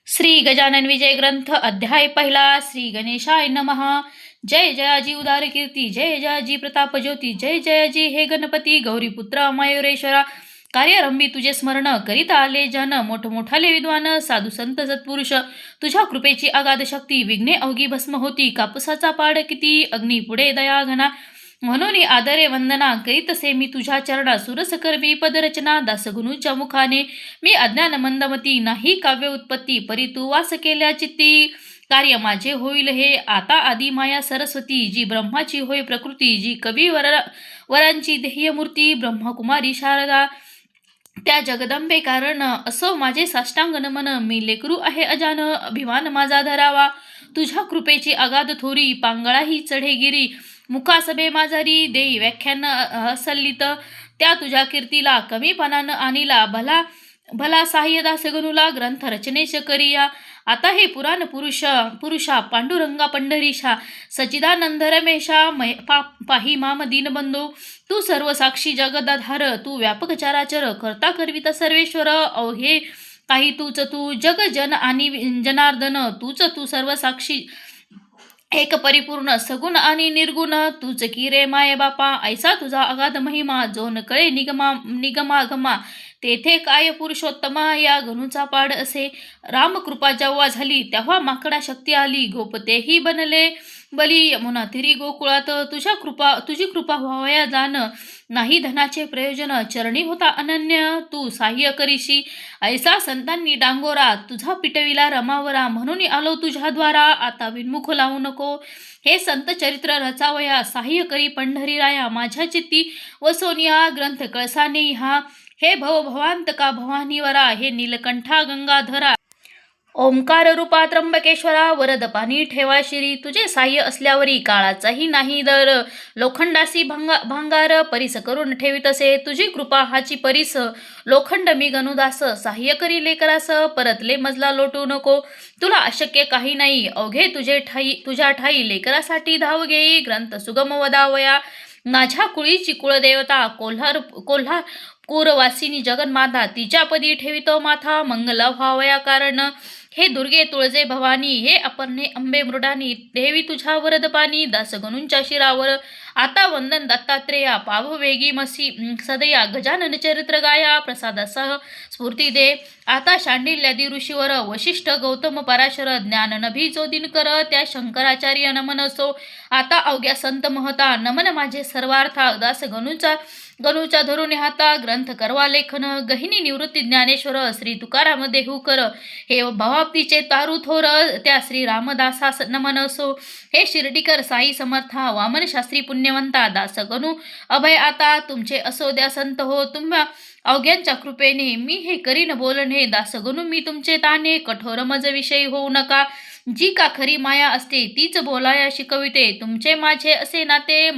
श्री गजानन विजय ग्रंथ अध्याय पहिला. श्री गणेशाय नमः. जय जयाजी उदार कीर्ती, जय जयाजी प्रताप ज्योती, जय जयाजी हे गणपती गौरीपुत्र मयुरेश्वरा. कार्यरंभी तुझे स्मरण करीत आले जन, मोठमोठाले विद्वान साधू संत सत्पुरुष. तुझ्या कृपेची अगाध शक्ती, विघ्ने अवघी भस्म होती. कापसाचा पाड किती, अग्नी पुढे दया घना. म्हणून आदरे वंदना करीतसे मी तुझ्या चरणा. सुरस करवी पदरचना, दासगुणूच्या मुखाने. मी अज्ञान मंदमती, नाही काव्य उत्पत्ती. परी तू वास केल्या चित्ती, कार्य माझे होईल हे. आता आदी माया सरस्वती, जी ब्रह्माची होय प्रकृती. जी कवी वरांची ध्येय मूर्ती, ब्रह्मकुमारी शारदा. त्या जगदंबे कारण असो माझे साष्टांग नमन. मी लेकरू आहे अजान, अभिमान माझा धरावा. तुझ्या कृपेची अगाध थोरी, पांगळाही चढेगिरी. मुखासभे माझारी देई व्याख्यान असल्लित. त्या तुझ्या कीर्तीला कमीपणानं आणिला. भला भला साह्य दासगणूला, ग्रंथ रचनेश करिया. आता हे पुराण पुरुषा पांडुरंगा पंढरीशा. सचिदानंद रमेशा पाही माम दीनबंधो. तू सर्व साक्षी जगदाधार, तू व्यापक चराचर. करता करविता सर्वेश्वर, अवघे काही तूच तू. जग जन आणि जनार्दन, तूच तू सर्व साक्षी. एक परिपूर्ण सगुण आणि निर्गुण, तूच की रे माये बापा. ऐसा तुझा अगाध महिमा, जो न कळे निगमागमा. तेथे काय पुरुषोत्तमा, या गणूचा पाड असे. रामकृपा जेव्हा झाली, तेव्हा माकडा शक्ती आली. गोपतेही बनले बली, यमुना तिरी गोकुळात. तुझी कृपा व्हावया जाण, नाही धनाचे प्रयोजन. चरणी होता अनन्य, तू साह्य करीशी. ऐसा संतांनी डांगोरा, तुझा पिटविला रमावरा. म्हणून आलो तुझ्याद्वारा, आता विनमुख लावू नको. हे संत चरित्र रचावया, साह्य करी पंढरीराया. माझ्या चित्ती वसोनिया, ग्रंथ कळसाने हा. हे भवांतका भवानीवरा, हे नीलकंठा गंगाधरा. ओंकार रूपा त्र्यंबकेश्वरा, वरद पाणी ठेवा शिरी. तुझे साह्य असल्यावरी काळाचाही नाही दर. लोखंडासी भांगार, परीस करून ठेवितसे. तुझी कृपा हाची परीस, लोखंड मी गणुदास. साह्य करी लेकरास, परतले मजला लोटू नको. तुला अशक्य काही नाही, अवघे तुझ्या ठाई. लेकरासाठी धाव घेई, ग्रंथ सुगम वदावया. माझ्या कुळीची कुळदेवता, कोल्हापूरवासिनी जगन्माता. तिच्यापदी ठेवितो माथा, मंगल व्हावया कारण. हे दुर्गे तुळजे भवानी, हे अपर्णे अंबे मृडानी. देवी तुझ्या वरद पाणी, दासगणूंच्या शिरावर. आता वंदन दत्तात्रेया, पाव वेगी मसी सदया. गजानन चरित्र गाया, प्रसादासह स्फूर्ती दे. आता शांडिल्यादी ऋषीवर, वशिष्ठ गौतम पराशर. ज्ञान नभी जो दिनकर, त्या शंकराचार्य नमन असो. आता अवघ्या संत महता, नमन माझे सर्वार्था. गणूचा धरून हाता, ग्रंथ करवा लेखन. गहिनी निवृत्ती ज्ञानेश्वर, श्री तुकाराम देहूकर. हे भवाप्तीचे तारू थोर, त्या श्री रामदासास नमन असो. हे शिर्डीकर साई समर्था, वामन शास्त्री पुण्यवंता. दास गणू अभय आता, तुमचे असो द्या संत हो. तुम्हा अवघ्यांच्या कृपेने मी हे करीन बोलणे. दासगणू मी तुमचे ताने, कठोर मज विषयी होऊ नका. जी का खरी माया असते, तीच बोलाया शिकविते. तुमचे माझे असे नाते,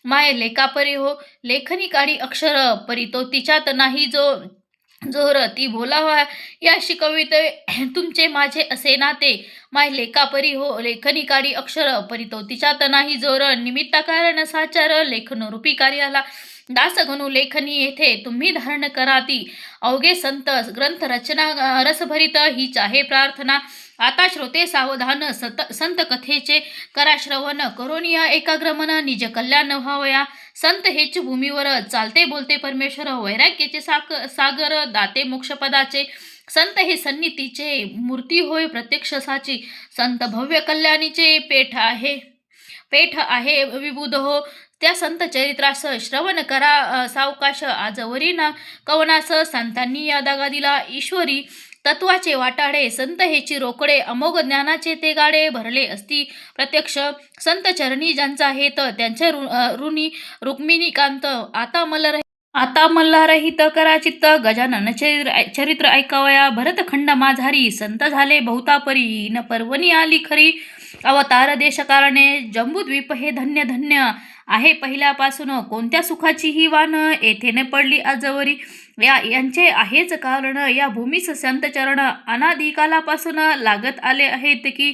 माय लेखापरी हो. लेखनी काढी अक्षर, परी तो तिच्यात नाही जोर. ती बोलावा या शिकविते, तुमचे माझे असे नाते. माय लेखापरी हो, लेखनी काढी अक्षर, परी तो तिच्यात नाही जोर. निमित्ता कारण साचार, लेखन रूपी कार्याला. दासगणू लेखनी येथे तुम्ही धारण कराती. अवघे संत ग्रंथ रचना रसभरित, हीच आहे प्रार्थना. आता श्रोते सावधान, संत कथेचे करा श्रवण. करोनिया एकाग्रमन, निज कल्याण व्हावया. संत हेच भूमीवर, चालते बोलते परमेश्वर. वैराग्याचे सागर, दाते मोक्षपदाचे. संत हे सन्नितीचे, मूर्ती होय प्रत्यक्ष साची. संत भव्य कल्याणीचे, पेठ आहे विबुध हो. त्या संत चरित्रास श्रवण करा सावकाश. आजवरी ना कवनास, संतांनी या दागा दिला ईश्वरी तत्वाचे वाटाडे. संत हेची रोकडे, अमोघ ज्ञानाचे ते गाडे. भरले असती प्रत्यक्ष संत चरणी ज्यांचा हेत, त्यांच्या ऋणी रुक्मिणीकांत. आता मल्हारहित करा चित्त, गजानन चरित्र ऐकावया. भरतखंड माझारी, संत झाले बहुतापरी. न पर्वणी आली खरी, अवतार देश कारणे. जंबूद्वीप हे धन्य धन्य आहे पहिल्यापासून. कोणत्या सुखाची ही वान, येथे न पडली आजवरी. यांचे आहेच कारण. या भूमीस संत चरण अनादिकालापासून लागत आले आहेत की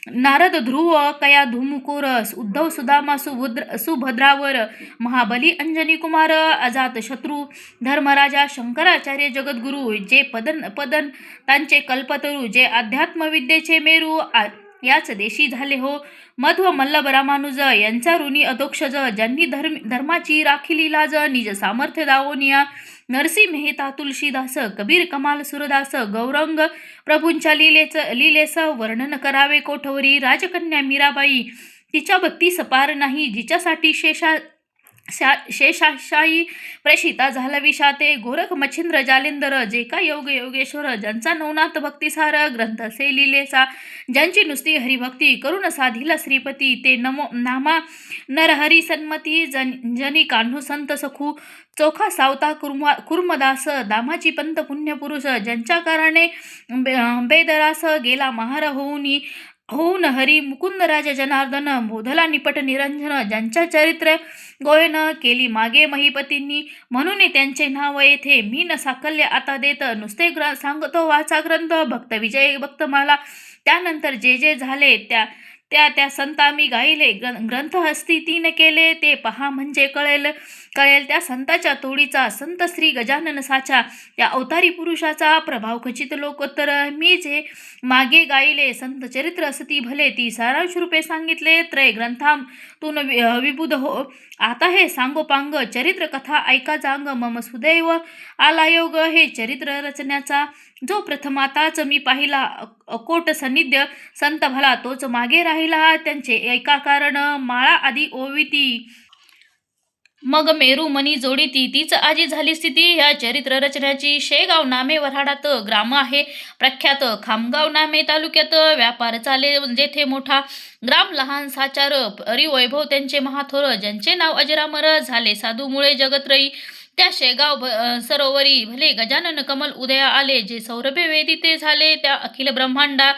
नारद, ध्रुव, कया, धुमकुर, उद्धव, सुदामा, सुभद्रावर, महाबली, अंजनी कुमार, अजात शत्रू, धर्मराजा, शंकराचार्य, जगद्गुरु, जे पदंतांचे कल्पतरू, जे अध्यात्मविद्येचे मेरू, याच देशी झाले हो. मध्व, मल्लभ, रामानुज यांचा ऋणी अधोक्षज, ज्यांनी धर्माची राखिली लाज, निज सामर्थ्य दावोनिया, नरसिंह मेहता, तुलसीदास, कबीर, कमाल, सुरदास, गौरंग प्रभूंच्या लीलेस वर्णन करावे कोठवरी. राजकन्या मीराबाई, तिच्या भक्तीस पार नाही, जिच्यासाठी शेषाशायी प्रेषिता झाला विषाते. गोरख, मच्छिंद्र, जालेंदर, जे का योगेश्वर, ज्यांचा नवनाथ भक्तिसार ग्रंथ से लिलेसा, ज्यांची नुसती हरिभक्ती करून साधिला श्रीपती. ते नामा नरहरी सन्मती, जनी कान्हू संत सखू, चोखा सावता कुर्मदास, दामाची पंत पुण्यपुरुष, ज्यांच्या कारणे बेदरास गेला महार होऊन हरी. मुकुंद, राजा जनार्दन, बोधला निपट निरंजन, ज्यांच्या चरित्र गोयन केली मागे महिपतींनी, म्हणून त्यांचे नाव येथे मी न साकल्य आता देत. नुसते सांगतो वाचा ग्रंथ, भक्त विजय भक्तमाला. त्यानंतर जे जे झाले त्या संता मी गायले, ग्रंथ हस्ती तीन केले, ते पहा म्हणजे कळेल. त्या संताच्या तोडीचा, संत श्री गजानन साचा, त्या अवतारी पुरुषाचा प्रभाव खचित लोकोत्तर. मी जे मागे गायले संत चरित्र असती भले, ती सारांश रूपे सांगितले त्रय ग्रंथातून विबुध हो. आता हे सांगोपांग चरित्र कथा ऐका जांग, मम सुदैव आला योग हे चरित्र रचण्याचा. जो प्रथमाताच मी पाहिला अकोट सन्निध्य संत भला, तोच मागे राहिला त्यांचे ऐका कारण. माळा आधी ओविती मग मेरू मनी जोडीती, तीच आजी झाली स्थिती. ह्या चरित्र रचण्याची. शेगाव नामे वऱ्हाडात ग्राम आहे प्रख्यात, खामगाव नामे तालुक्यात व्यापार चाले जेथे मोठा. ग्राम लहान साचार, परिवैभव त्यांचे महाथोर, ज्यांचे नाव अजरामर झाले साधूमुळे जगत्रयी. त्या शेगाव सरोवरी भले गजानन कमल उदया आले, जे सौरभे वेदिते झाले त्या अखिल ब्रह्मांडा.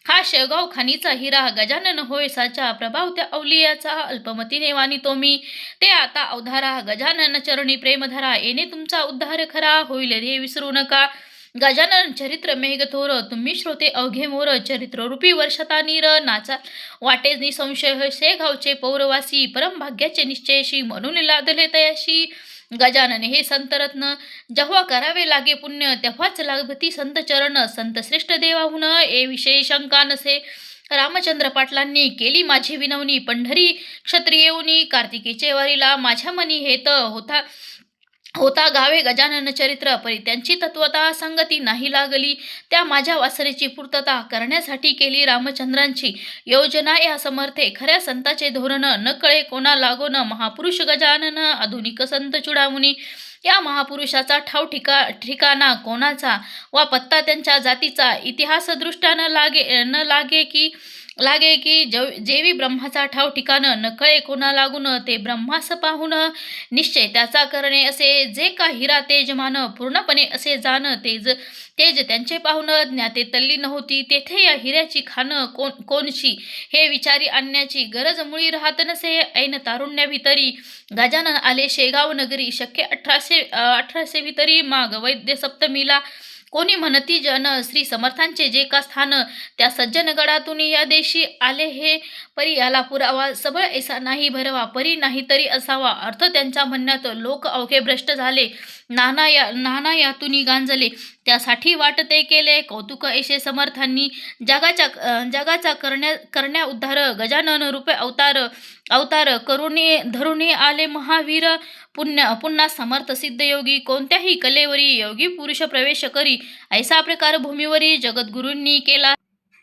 हा शेगाव खानीचा हिरा, गजानन होय साचा, प्रभाव त्या अवलियाचा, अल्पमतीने वानितो मी. ते आता अवधारा, गजानन चरणी प्रेम धरा, येणे तुमचा उद्धार खरा, होईल रे विसरू नका. गजानन चरित्र मेघथोर, तुम्ही श्रोते अवघे मोर, चरित्ररूपी वर्षता नीर, नाचा वाटे निसंशय. शेगावचे पौरवासी, परमभाग्याचे निश्चयशी, म्हणून लादले तयाशी. गजानन हे संतरत्न, जेव्हा करावे लागे पुण्य, तेव्हाच लागती संत चरण. संत श्रेष्ठ देवाहून ए विषयी शंका नसे. रामचंद्र पाटलांनी केली माझी विनवणी, पंढरी क्षत्रियेऊनी, कार्तिकेचे वारीला माझ्या मनी हेत होता गावे गजानन चरित्र. परी त्यांची तत्वता संगती नाही लागली, त्या माझ्या वासरेची पूर्तता करण्यासाठी केली रामचंद्रांची योजना. या समर्थे खऱ्या संताचे धोरण, न कळे कोणा लागोन, महापुरुष गजानन आधुनिक संत चुडामुनी. या महापुरुषाचा ठाव ठिकाणा कोणाचा, वा पत्ता त्यांच्या जातीचा, इतिहास दृष्ट्या न लागे की जेवी ब्रह्माचा ठाव ठिकाण, न कळे कोणा लागून, ते ब्रह्मास पाहून निश्चय त्याचा करणे असे. जे का हिरा तेजमान, पूर्णपणे असे जाण, तेज त्यांचे पाहून ज्ञाते तल्लीन होती. तेथे या हिऱ्याची खाण कोणशी, हे विचारी आणण्याची गरज मुळी राहत नसे. ऐन तारुण्याभितरी गजानन आले शेगाव नगरी, शक्य 1800 भितरी माग वैद्य सप्तमीला. कोणी म्हणती जन श्री समर्थांचे जे का स्थान, त्या सज्जन गडातून या देशी आले हे. परी याला पुरावा सबळ ऐसा नाही भरवा, परी नाही तरी असावा. अर्थ त्यांच्या म्हणण्यात लोक अवघे भ्रष्ट झाले, नाना यातून गांजले, त्यासाठी वाटते केले कौतुक ऐसे समर्थांनी. जगाचा करण्या उद्धार, गजानन रूपे अवतार करुणी धरुणी आले महावीर. पुन्हा समर्थ सिद्ध योगी, कोणत्याही कलेवरी योगी पुरुष प्रवेश करी, ऐसा प्रकार भूमीवरी जगद्गुरूंनी केला.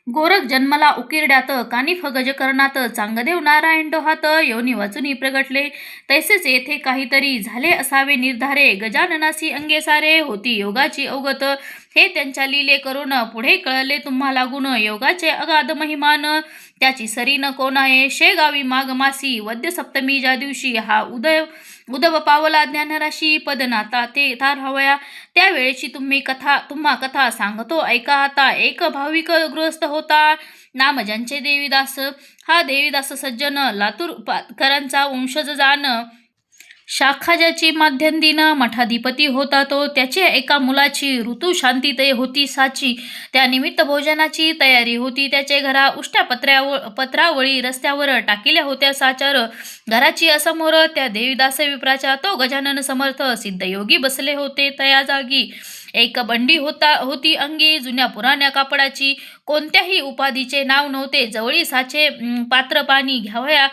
गोरख जन्मला उकिरड्यात, कानिफ गजकर्णात, चांगदेव नारायण डोहात, योनी वाचुनी प्रगटले, तैसेच येथे काहीतरी झाले असावे निर्धारे. गजाननासी अंगे सारे होती योगाची अवगत, हे त्यांच्या लीले करून पुढे कळले तुम्हा लागून. योगाचे अगाध महिमान, त्याची सरी न कोणाये. शेगावी माघ मासी वद्य सप्तमी ज्या दिवशी, हा उदव पावला ज्ञानराशी. पदनाता ते तार हवया त्या वेळेची तुम्हा कथा सांगतो ऐका आता. एक भाविक गृहस्थ होता, नाम ज्यांचे देवीदास. हा देवीदास सज्जन लातूरकरांचा वंशज जाण, शाखा ज्याची माध्यंदिन मठाधिपती होता तो, त्याच्या एका मुलाची ऋतू शांतीते होती साची. त्या निमित्त भोजनाची तयारी होती त्याचे घरा. उष्ट्या पत्रावळी रस्त्यावर टाकिल्या होत्या साचार. घराची असमोर त्या देवीदास विप्राच्या तो गजानन समर्थ सिद्धयोगी बसले होते तया जागी. एक बंडी होती अंगी जुन्या पुराण्या कापडाची. कोणत्याही उपाधीचे नाव नव्हते जवळी. साचे पात्र पाणी घ्यावया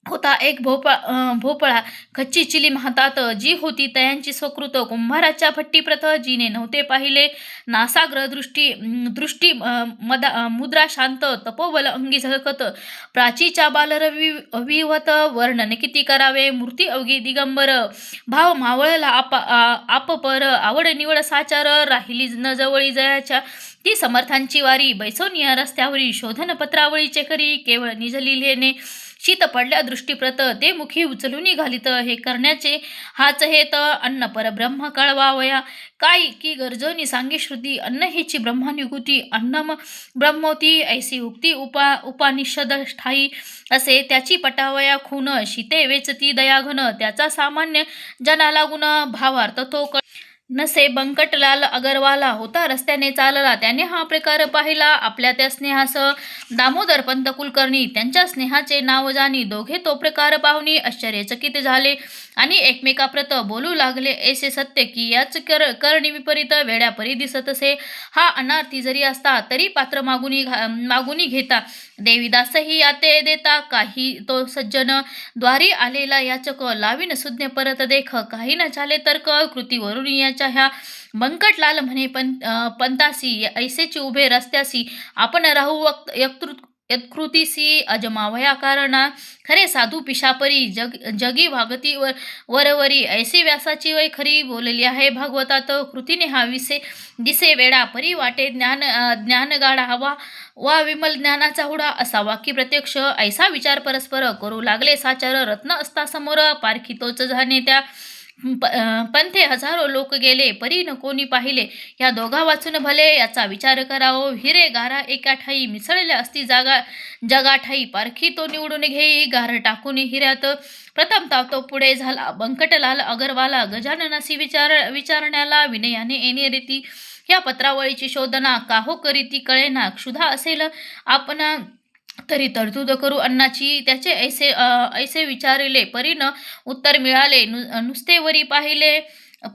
होता एक भोपळा. कच्ची चिलीम हातात जी होती तयांची स्वकृत. कुंभाराच्या भट्टीप्रथ जिने नव्हते पाहिले. नासाग्र दृष्टी मुद्रा शांत तपोबल अंगी झळकत. प्राचीच्या बालरवी विवत वर्णन किती करावे. मूर्ती अवघी दिगंबर भाव मावळला आपपर. आवड निवड साचार राहिली न जवळी जयाच्या. ती समर्थांची वारी बैसोनिया रस्त्यावरी. शोधन पत्रावळीचे करी केवळ निज लिहिलेने. शीत पडल्या दृष्टीप्रत ते मुखी उचलून घालित. हे करण्याचे हाच हेत अन्न परब्रह्म कळवावया. काय की गरजनी सांगे श्रुती अन्न हेची ब्रह्मानुभूती. अन्नम ब्रह्मोती ऐसी उक्ती उपानिषद ठाई. असे त्याची पटावया खून. शीते वेचती दयाघन त्याचा सामान्य जनाला गुण. भावार्थ तो नसे बंकटलाल अगरवाला होता रस्त्याने चालला. त्याने हा प्रकार पाहिला आपल्या त्या स्नेहास. दामोदर पंत कुलकर्णी त्यांच्या स्नेहाचे नाव जाणी. दोघे तो प्रकार पाहुनी आश्चर्यचकित झाले आणि एकमेकाप्रत बोलू लागले. ऐसे सत्य की याच करणी विपरीत वेड्या परी दिसत असे. हा अनार्थी जरी असता तरी पात्र मागुनी घेता. देवीदासही याते देता. काही तो सज्जन द्वारी आलेला याचक. लावीन सुज्ञ परत देख. काही न झाले तर्क कृतीवरून याच्या ह्या. बंकटलाल म्हणे पंतासी ऐसेची उभे रस्त्यासी. आपण राहू यत्कृतीसी अजमावया कारणा. खरे साधू पिशापरी जगी वागती वरवरी. ऐसी व्यासाची वय खरी बोलली आहे भागवतात. कृतीने हा दिसे वेडा परी वाटे. ज्ञान गाडा हवा वा विमल ज्ञानाचा हुडा असावा की प्रत्यक्ष. ऐसा विचार परस्पर करू लागले साचार. रत्न असता समोर पारखी तोच झाणे त्या. पंथे हजारो लोक गेले परी न कोणी पाहिले. या दोघा वाचून भले याचा विचार करावो. हिरे गारा एका ठाई मिसळल्या असती जगा ठाई. पारखी तो निवडून घेई गार टाकून हिऱ्यात. प्रथम तो पुढे झाला बंकटलाल अगरवाला. गजाननासी विचारण्याला विनयाने येणे रीती. या पत्रावळीची शोधना काहो करीती कळेना. क्षुधा असेल आपण तरी तरतूद करू अन्नाची. त्याचे ऐसे विचारले परीन उत्तर मिळाले. नुसते वरी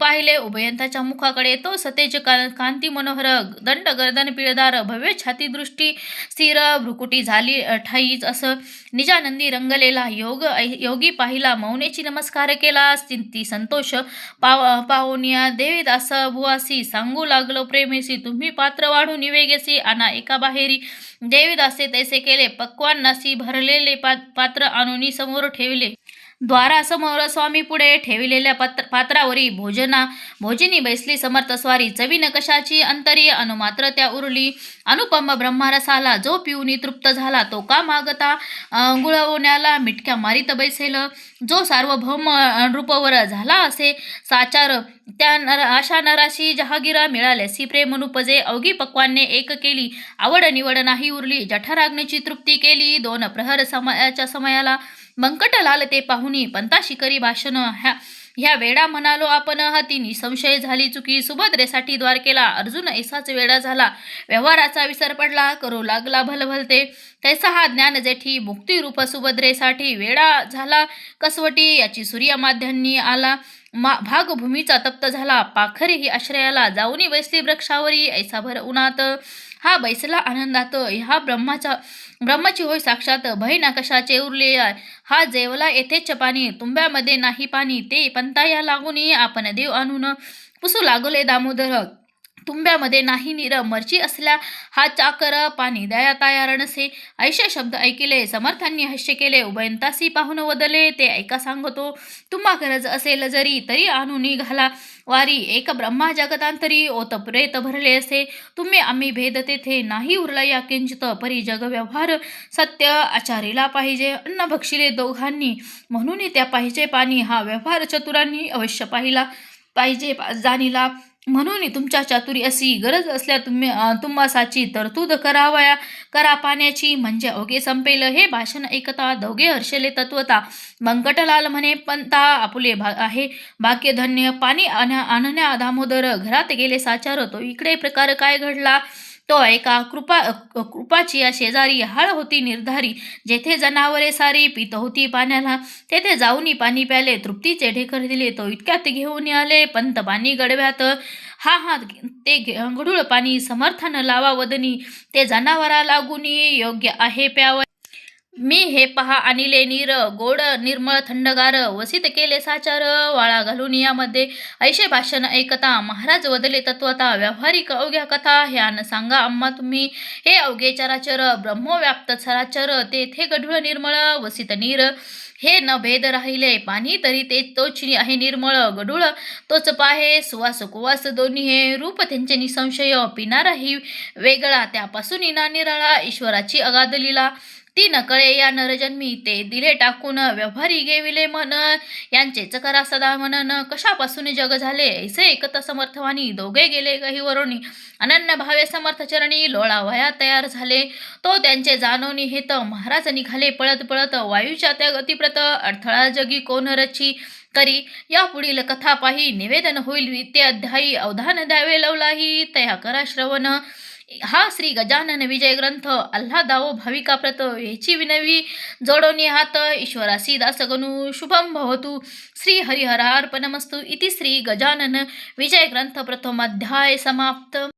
पाहिले उभयंताच्या मुखाकडे. तो सतेज कांती मनोहर. दंड गर्दन पिळदार भव्य छाती दृष्टी स्थिर. भ्रुकुटी झाली ठाईच असं निजानंदी रंगलेला. योगी पाहिला मौनेची नमस्कार केला. ती संतोष पावनिया. देवीदास बुवासी सांगू लागलो प्रेमेसी. तुम्ही पात्र वाढून निवेगेसी आणा एका बाहेरी. देवीदासे तैसे केले. पक्वान्नासी भरलेले पात्र आणून समोर ठेवले. द्वारासमोर स्वामी पुढे ठेविलेल्या पात्रावरी भोजनी बैसली समर्थ स्वारी. चवीन कशाची अंतरी अनुमात्र त्या उरली. अनुपम ब्रह्मारसाला जो पिऊनी तृप्त झाला. तो का मागता गुळवण्याला मिटक्या मारित बैसेल. जो सार्वभौम रूपवर झाला असे साचार. त्या अशा नराशी जहागिरा मिळाल्यासी प्रेमनुपजे. अवघी पक्वाने एक केली आवड निवड नाही उरली. जठराग्नीची तृप्ती केली 2 प्रहर समयाला. बंकटलाल ते पाहुनी पंताशी करी भाषण. ह्या वेडा म्हणालो आपण हाती. निसंशय झाली चुकी. सुभद्रेसाठी द्वारकेला अर्जुन ऐसाच वेडा झाला. व्यवहाराचा विसर पडला करू लागला भलभलते. तैसा हा ज्ञान जेठी मुक्तिरूप सुभद्रेसाठी. वेडा झाला कसवटी याची सूर्यमाध्यांनी आला. भागभूमीचा तप्त झाला. पाखरेही आश्रयाला जाऊनी बैसली वृक्षावरी. ऐसा भर उन्हात हा बैसला आनंदात. ह्या ब्रह्माची होय साक्षात. भय ना कशाचे उरले. हा जेवला येथेच पाणी. तुंब्यामध्ये नाही पाणी. ते पंता या लागून आपण देव आणून पुसू लागले दामोदर. तुंब्यामध्ये नाही नीर. मर्ची असल्या हा चाकर. पाणी दया ताया रणसे. ऐशे शब्द ऐकिले समर्थांनी हास्य केले. उभयंतासी पाहून वदले ते ऐका सांगतो. तुम्हा गरज असेल जरी तरी आणून घाला वारी. एक ब्रह्मा जगतांतरी ओतप्रेत भरले असे. तुम्ही आम्ही भेद तेथे नाही उरला या किंचित. परी जग व्यवहार सत्य आचारीला पाहिजे. अन्न भक्षिले दोघांनी म्हणून त्या पाहिजे पाणी. हा व्यवहार चतुरांनी अवश्य पाहिला पाहिजे जाणीला. म्हणून तुमच्या चातुरी अशी गरज असल्या तुम्हासाची तरतूद करा पाण्याची, म्हणजे अवघे संपेल. हे भाषण ऐकता दोघे हर्षले तत्वता. व्यंकटलाल म्हणे, पंता आपुले आहे भाग्यधन्य. पाणी आणण्या दामोदर घरात गेले साचार. तो इकडे प्रकार काय घडला तो ऐका. कृपाची या शेजारी हाळ होती निर्धारी. जेथे जनावरे सारी पीत होती पाण्याला, तेथे जाऊनी पाणी प्याले. तृप्तीचे ढेकर दिले, तो इतक्यात घेऊन आले पंत पाणी गडव्यात. हा ते गढूळ पाणी समर्थन लावा वदनी. ते जनावरा लागून योग्य आहे प्यावं. मी हे पहा आणिले नीर, गोड निर्मळ थंडगार. वसित केले साचार, वाळा घालून यामध्ये. ऐशे भाषण ऐकता महाराज वदले तत्वता. व्यावहारिक अवघ्या कथा ह्यान सांगा आम्हा तुम्ही. हे अवघे चराचर ब्रह्मव्याप्त चराचर. तेथे गढूळ निर्मळ वसित नीर. हे न भेद राहिले पाणी तरी ते तोच आहे निर्मळ. गढूळ तोच पाहे, सुवास कुवास दोन्ही हे. रूप त्यांचे निसंशय, पिणाराही वेगळा. त्यापासून ना निराळा ईश्वराची अगाध लीला. ती नकळे या नरजन्मी, ते दिले टाकून. व्यवहारी गेविले मन, यांचेच करा सदा मनन. कशापासून जग झाले ऐसे एकत समर्थवानी. दोघे गेले गहिवरोनी, अनन्य भावे समर्थ चरणी. लोळावया तयार झाले, तो त्यांचे जाणवणी हेत. महाराज निघाले पळत पळत, वायूच्या त्या गतिप्रत. अडथळा जगी कोण रची करी, या पुढील कथा पाही. निवेदन होईल ते अध्यायी, अवधान द्यावे लवलाही. तया करा श्रवण. हा श्री गजानन विजय ग्रंथ. आल्हादावो भाविकाप्रत, याची विनवी जोडोनी हात. ईश्वरासी दासगणू शुभम भवतु. श्री हरिहरार्पणमस्तु. इति श्री गजानन विजय ग्रंथ प्रथमाध्याय समाप्त.